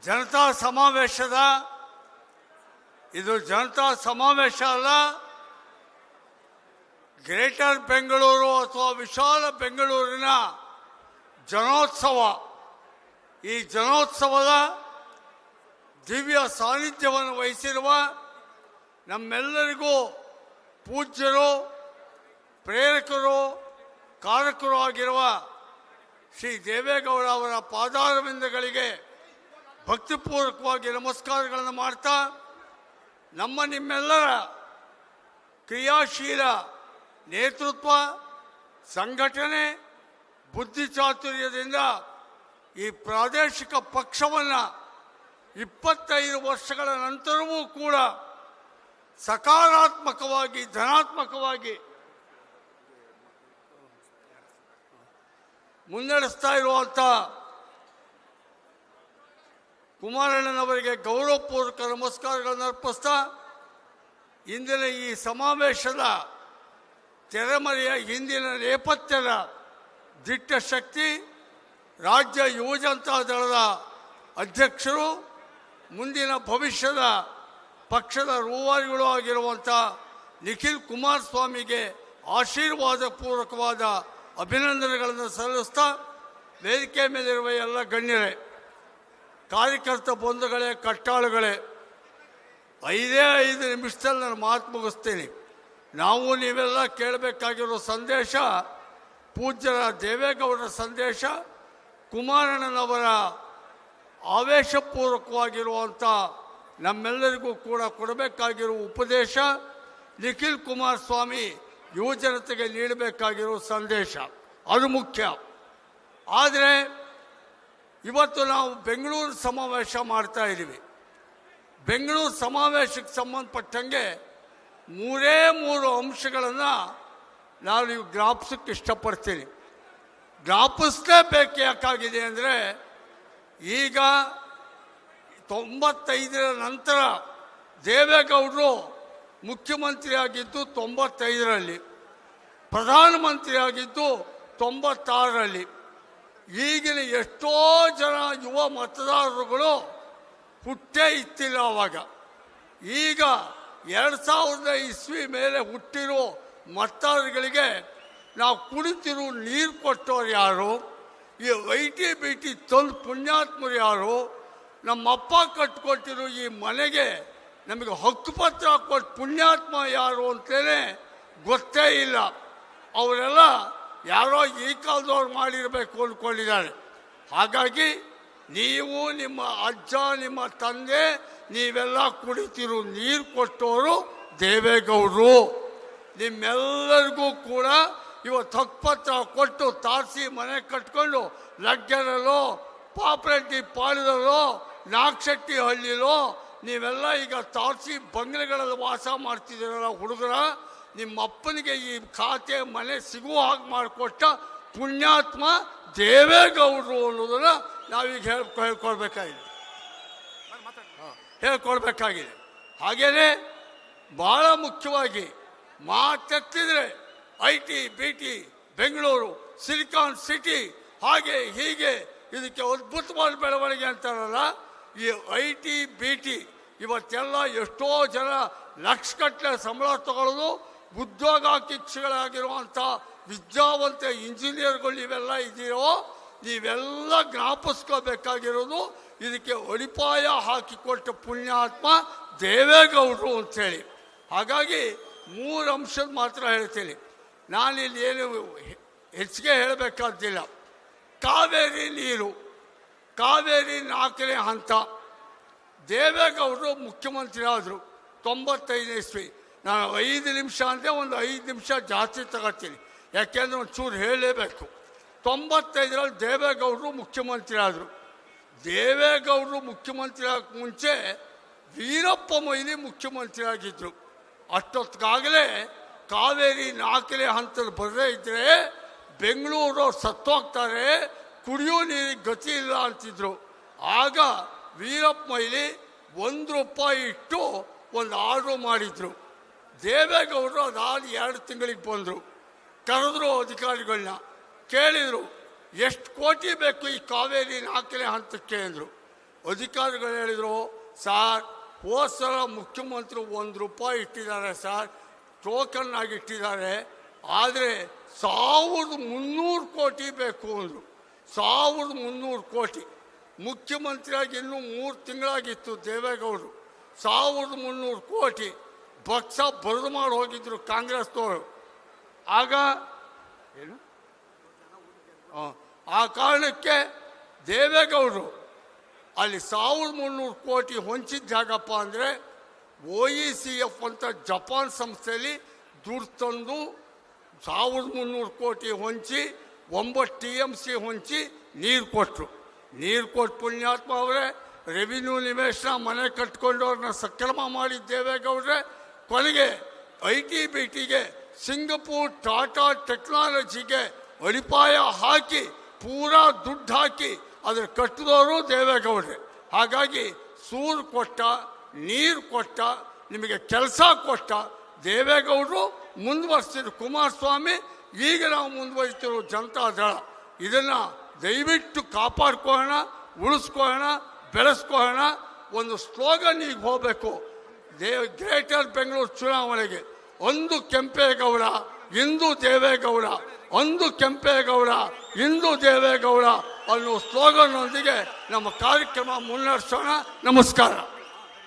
ಜನತಾ ಸಮಾವೇಶದ ಇದು ಜನತಾ ಸಮಾವೇಶ ಅಲ್ಲ, ಗ್ರೇಟರ್ ಬೆಂಗಳೂರು ಅಥವಾ ವಿಶಾಲ ಬೆಂಗಳೂರಿನ ಜನೋತ್ಸವ. ಈ ಜನೋತ್ಸವದ ದಿವ್ಯ ಸಾನ್ನಿಧ್ಯವನ್ನು ವಹಿಸಿರುವ ನಮ್ಮೆಲ್ಲರಿಗೂ ಪೂಜ್ಯರು, ಪ್ರೇರಕರು, ಕಾರಕರು ಆಗಿರುವ ಶ್ರೀ ದೇವೇಗೌಡ ಅವರ ಪಾದಾರವಿಂದಗಳಿಗೆ ಭಕ್ತಿಪೂರ್ವಕವಾಗಿ ನಮಸ್ಕಾರಗಳನ್ನು ಮಾಡ್ತಾ, ನಿಮ್ಮೆಲ್ಲರ ಕ್ರಿಯಾಶೀಲ ನೇತೃತ್ವ, ಸಂಘಟನೆ, ಬುದ್ಧಿಚಾತುರ್ಯದಿಂದ ಈ ಪ್ರಾದೇಶಿಕ ಪಕ್ಷವನ್ನು 25 ವರ್ಷಗಳ ನಂತರವೂ ಕೂಡ ಸಕಾರಾತ್ಮಕವಾಗಿ, ಧನಾತ್ಮಕವಾಗಿ ಮುನ್ನಡೆಸ್ತಾ ಇರುವಂಥ ಕುಮಾರಣ್ಣನವರಿಗೆ ಗೌರವಪೂರ್ವಕ ನಮಸ್ಕಾರಗಳನ್ನು ಅರ್ಪಿಸ್ತಾ, ಇಂದಿನ ಈ ಸಮಾವೇಶದ ತೆರೆಮರೆಯ ಹಿಂದಿನ ನೇಪಥ್ಯದ ದಿಟ್ಟ ಶಕ್ತಿ ರಾಜ್ಯ ಯುವ ಜನತಾ ದಳದ ಅಧ್ಯಕ್ಷರು, ಮುಂದಿನ ಭವಿಷ್ಯದ ಪಕ್ಷದ ರೂವಾರಿಗಳು ಆಗಿರುವಂಥ ನಿಖಿಲ್ ಕುಮಾರಸ್ವಾಮಿಗೆ ಆಶೀರ್ವಾದ ಪೂರ್ವಕವಾದ ಅಭಿನಂದನೆಗಳನ್ನು ಸಲ್ಲಿಸ್ತಾ, ವೇದಿಕೆ ಮೇಲಿರುವ ಎಲ್ಲ ಗಣ್ಯರೇ, ಕಾರ್ಯಕರ್ತ ಬಂಧುಗಳೇ, ಕಟ್ಟಾಳುಗಳೇ, 5 ನಿಮಿಷದಲ್ಲಿ ನಾನು ಮಾತು ಮುಗಿಸ್ತೀನಿ. ನಾವು ನೀವೆಲ್ಲ ಕೇಳಬೇಕಾಗಿರೋ ಸಂದೇಶ ಪೂಜ್ಯರ ದೇವೇಗೌಡರ ಸಂದೇಶ, ಕುಮಾರಣ್ಣನವರ ಆವೇಶಪೂರ್ವಕವಾಗಿರುವಂಥ ನಮ್ಮೆಲ್ಲರಿಗೂ ಕೂಡ ಕೊಡಬೇಕಾಗಿರುವ ಉಪದೇಶ, ನಿಖಿಲ್ ಕುಮಾರಸ್ವಾಮಿ ಯುವ ಜನತೆಗೆ ನೀಡಬೇಕಾಗಿರೋ ಸಂದೇಶ, ಅದು ಮುಖ್ಯ. ಆದರೆ ಇವತ್ತು ನಾವು ಬೆಂಗಳೂರು ಸಮಾವೇಶ ಮಾಡ್ತಾ ಇದ್ದೀವಿ. ಬೆಂಗಳೂರು ಸಮಾವೇಶಕ್ಕೆ ಸಂಬಂಧಪಟ್ಟಂಗೆ 3 ಅಂಶಗಳನ್ನು ನಾನು ಜ್ಞಾಪಿಸೋಕ್ಕೆ ಇಷ್ಟಪಡ್ತೀನಿ. ಜ್ಞಾಪಿಸಲೇಬೇಕು. ಯಾಕಾಗಿದೆ ಅಂದರೆ, ಈಗ 95ರ ನಂತರ ದೇವೇಗೌಡರು ಮುಖ್ಯಮಂತ್ರಿ ಆಗಿದ್ದು 95ರಲ್ಲಿ, ಪ್ರಧಾನಮಂತ್ರಿ ಆಗಿದ್ದು 96ರಲ್ಲಿ. ಈಗಿನ ಎಷ್ಟೋ ಜನ ಯುವ ಮತದಾರರುಗಳು ಹುಟ್ಟೇ ಇತ್ತಿಲ್ಲ ಅವಾಗ. ಈಗ 2000 ಇಸ್ವಿ ಮೇಲೆ ಹುಟ್ಟಿರೋ ಮತದಾರಗಳಿಗೆ ನಾವು ಕುಡಿತಿರೋ ನೀರು ಕೊಟ್ಟವ್ರು ಯಾರು? ಈ ITBT ತಂದು ಪುಣ್ಯಾತ್ಮರು ಯಾರು? ನಮ್ಮಪ್ಪ ಕಟ್ಕೊಟ್ಟಿರೋ ಈ ಮನೆಗೆ ನಮಗೆ ಹಕ್ಕುಪತ್ರ ಕೊಟ್ಟು ಪುಣ್ಯಾತ್ಮ ಯಾರು ಅಂತಲೇ ಗೊತ್ತೇ ಇಲ್ಲ. ಅವರೆಲ್ಲ ಯಾರೋ ಈ ಕಾಲದವ್ರು ಮಾಡಿರಬೇಕು ಅಂದ್ಕೊಂಡಿದ್ದಾರೆ. ಹಾಗಾಗಿ ನೀವು, ನಿಮ್ಮ ಅಜ್ಜ, ನಿಮ್ಮ ತಂದೆ, ನೀವೆಲ್ಲ ಕುಡಿತಿರೋ ನೀರು ಕೊಟ್ಟವರು ದೇವೇಗೌಡರು. ನಿಮ್ಮೆಲ್ಲರಿಗೂ ಕೂಡ ಇವತ್ತು ಹಕ್ಕುಪತ್ರ ಕೊಟ್ಟು ತಾರಸಿ ಮನೆ ಕಟ್ಕೊಂಡು ಲಗ್ಗೆರಲ್ಲೋ, ಪಾಪರೆಡ್ಡಿ ಪಾಳ್ಯದಲ್ಲೋ, ನಾಗಶೆಟ್ಟಿ ಹಳ್ಳಿಲೋ ನೀವೆಲ್ಲ ಈಗ ತಾರಸಿ ಬಂಗ್ಲೆಗಳಲ್ಲಿ ವಾಸ ಮಾಡ್ತಿದ್ದೀರಲ್ಲ ಹುಡುಗರ, ನಿಮ್ಮ ಅಪ್ಪನಿಗೆ ಈ ಖಾತೆ ಮನೆ ಸಿಗುವ ಹಾಗೆ ಮಾಡಿಕೊಟ್ಟ ಪುಣ್ಯಾತ್ಮ ದೇವೇಗೌಡರು ಅನ್ನೋದನ್ನು ನಾವೀಗ ಹೇಳ್ಕೊಳ್ಬೇಕಾಗಿದೆ. ಹಾಗೇನೆ ಭಾಳ ಮುಖ್ಯವಾಗಿ ಮಾತೆತ್ತಿದ್ರೆ ITBT ಬೆಂಗಳೂರು ಸಿಲಿಕಾನ್ ಸಿಟಿ ಹಾಗೆ ಹೀಗೆ ಇದಕ್ಕೆ ಅದ್ಭುತವಾದ ಬೆಳವಣಿಗೆ ಅಂತಾರಲ್ಲ, ಈ ITBT ಇವತ್ತೆಲ್ಲ ಎಷ್ಟೋ ಜನ ಲಕ್ಷಗಟ್ಟಲೆ ಸಂಬಳ ತಗೊಳ್ಳೋದು, ಉದ್ಯೋಗಾಕಾಂಕ್ಷಿಗಳಾಗಿರುವಂಥ ವಿದ್ಯಾವಂತ ಇಂಜಿನಿಯರ್ಗಳು ನೀವೆಲ್ಲ ಇದ್ದೀರೋ, ನೀವೆಲ್ಲ ಜ್ಞಾಪಿಸ್ಕೋಬೇಕಾಗಿರೋದು ಇದಕ್ಕೆ ಅಡಿಪಾಯ ಹಾಕಿಕೊಟ್ಟ ಪುಣ್ಯಾತ್ಮ ದೇವೇಗೌಡರು ಅಂಥೇಳಿ. ಹಾಗಾಗಿ 3 ಅಂಶದ ಮಾತ್ರ ಹೇಳ್ತೀನಿ, ನಾನಿಲ್ಲಿ ಏನು ಹೆಚ್ಚಿಗೆ ಹೇಳಬೇಕಾದ್ದಿಲ್ಲ. ಕಾವೇರಿ ನೀರು, ಕಾವೇರಿ 4ನೇ ಹಂತ. ದೇವೇಗೌಡರು ಮುಖ್ಯಮಂತ್ರಿ ಆದರು 95 ಇಸ್ವಿ. ನಾನು 5 ನಿಮಿಷ ಅಂದರೆ ಒಂದು 5 ನಿಮಿಷ ಜಾಸ್ತಿ ತಗೋತೀನಿ, ಯಾಕೆಂದರೆ ಒಂಚೂರು ಹೇಳಲೇಬೇಕು. 95ರಲ್ಲಿ ದೇವೇಗೌಡರು ಮುಖ್ಯಮಂತ್ರಿ ಆದರು. ದೇವೇಗೌಡರು ಮುಖ್ಯಮಂತ್ರಿ ಆಗಕ್ಕೆ ಮುಂಚೆ ವೀರಪ್ಪ ಮೊಯ್ಲಿ ಮುಖ್ಯಮಂತ್ರಿ ಆಗಿದ್ದರು. ಅಷ್ಟೊತ್ತಿಗಾಗಲೇ ಕಾವೇರಿ 4ನೇ ಹಂತದ ಬರದೇ ಇದ್ದರೆ ಬೆಂಗಳೂರು ಸತ್ತೋಗ್ತಾರೆ, ಕುಡಿಯೋ ನೀರಿಗೆ ಗತಿ ಇಲ್ಲ ಅಂತಿದ್ರು. ಆಗ ವೀರಪ್ಪ ಮೊಯ್ಲಿ ₹1 ಇಟ್ಟು ಒಂದು ಆರ್ಡ್ರು ಮಾಡಿದರು. ದೇವೇಗೌಡರು ಅದಾದ 2 ತಿಂಗಳಿಗೆ ಬಂದರು, ಕರೆದ್ರು ಅಧಿಕಾರಿಗಳನ್ನ, ಕೇಳಿದರು ಎಷ್ಟು ಕೋಟಿ ಬೇಕು ಈ ಕಾವೇರಿ 4ನೇ ಹಂತಕ್ಕೆ ಅಂದರು. ಅಧಿಕಾರಿಗಳು ಹೇಳಿದರು, ಸಾರ್ ಹೋದ ಸಲ ಮುಖ್ಯಮಂತ್ರಿ ₹1 ಇಟ್ಟಿದ್ದಾರೆ ಸರ್, ಟೋಕನ್ ಆಗಿ ಇಟ್ಟಿದ್ದಾರೆ, ಆದರೆ 1300 ಕೋಟಿ ಬೇಕು ಅಂದರು. 1300 ಕೋಟಿ. ಮುಖ್ಯಮಂತ್ರಿಯಾಗಿ ಇನ್ನೂ 3 ತಿಂಗಳಾಗಿತ್ತು ದೇವೇಗೌಡರು. 1300 ಕೋಟಿ ಬಕ್ಸ ಬರೆದು ಮಾಡಿ ಹೋಗಿದ್ರು ಕಾಂಗ್ರೆಸ್ನವರು. ಆಗ ಏನು ಆ ಕಾರಣಕ್ಕೆ ದೇವೇಗೌಡರು ಅಲ್ಲಿ 1300 ಕೋಟಿ ಹೊಂಚಿದ್ದಾಗಪ್ಪ ಅಂದರೆ OECF ಅಂತ ಜಪಾನ್ ಸಂಸ್ಥೆಯಲ್ಲಿ ದುಡ್ಡು ತಂದು 1300 ಕೋಟಿ ಹೊಂಚಿ 9 TMC ಹೊಂಚಿ ನೀರು ಕೊಟ್ಟರು. ನೀರು ಕೊಟ್ಟು ಪುಣ್ಯಾತ್ಮ ಅವರೇ, ರೆವಿನ್ಯೂ ನಿವೇಶನ ಮನೆ ಕಟ್ಕೊಂಡವ್ರನ್ನ ಸಕ್ರಮ ಮಾಡಿದ್ದೇವೇಗೌಡ್ರೆ. ಕೊನೆಗೆ ITBTಗೆ ಸಿಂಗಪೂರ್ ಟಾಟಾ ಟೆಕ್ನಾಲಜಿಗೆ ಅಡಿಪಾಯ ಹಾಕಿ ಪೂರಾ ದುಡ್ಡು ಹಾಕಿ ಅದ್ರ ಕಟ್ಟಿದವರು ದೇವೇಗೌಡ್ರೆ. ಹಾಗಾಗಿ ಸೂರು ಕೊಟ್ಟ, ನೀರು ಕೊಟ್ಟ, ನಿಮಗೆ ಕೆಲಸ ಕೊಟ್ಟ ದೇವೇಗೌಡರು. ಮುಂದುವರಿಸಿದ್ರು ಕುಮಾರಸ್ವಾಮಿ, ಈಗ ನಾವು ಮುಂದುವರಿತಿರೋ ಜನತಾದಳ. ಇದನ್ನು ದಯವಿಟ್ಟು ಕಾಪಾಡ್ಕೊಳ್ಳೋಣ, ಉಳಿಸ್ಕೊಳ್ಳೋಣ, ಬೆಳೆಸ್ಕೊಳ್ಳೋಣ. ಒಂದು ಸ್ಲೋಗನ್ ಈಗ ಹೋಗಬೇಕು ಗ್ರೇಟರ್ ಬೆಂಗಳೂರು ಚುನಾವಣೆಗೆ. ಒಂದು ಕೆಂಪೇಗೌಡ ಇಂದು ದೇವೇಗೌಡ, ಒಂದು ಕೆಂಪೇಗೌಡ ಇಂದು ದೇವೇಗೌಡ ಅನ್ನೋ ಸ್ಲೋಗನ್ನೊಂದಿಗೆ ನಮ್ಮ ಕಾರ್ಯಕ್ರಮ ಮುನ್ನಡೆಸೋಣ. ನಮಸ್ಕಾರ.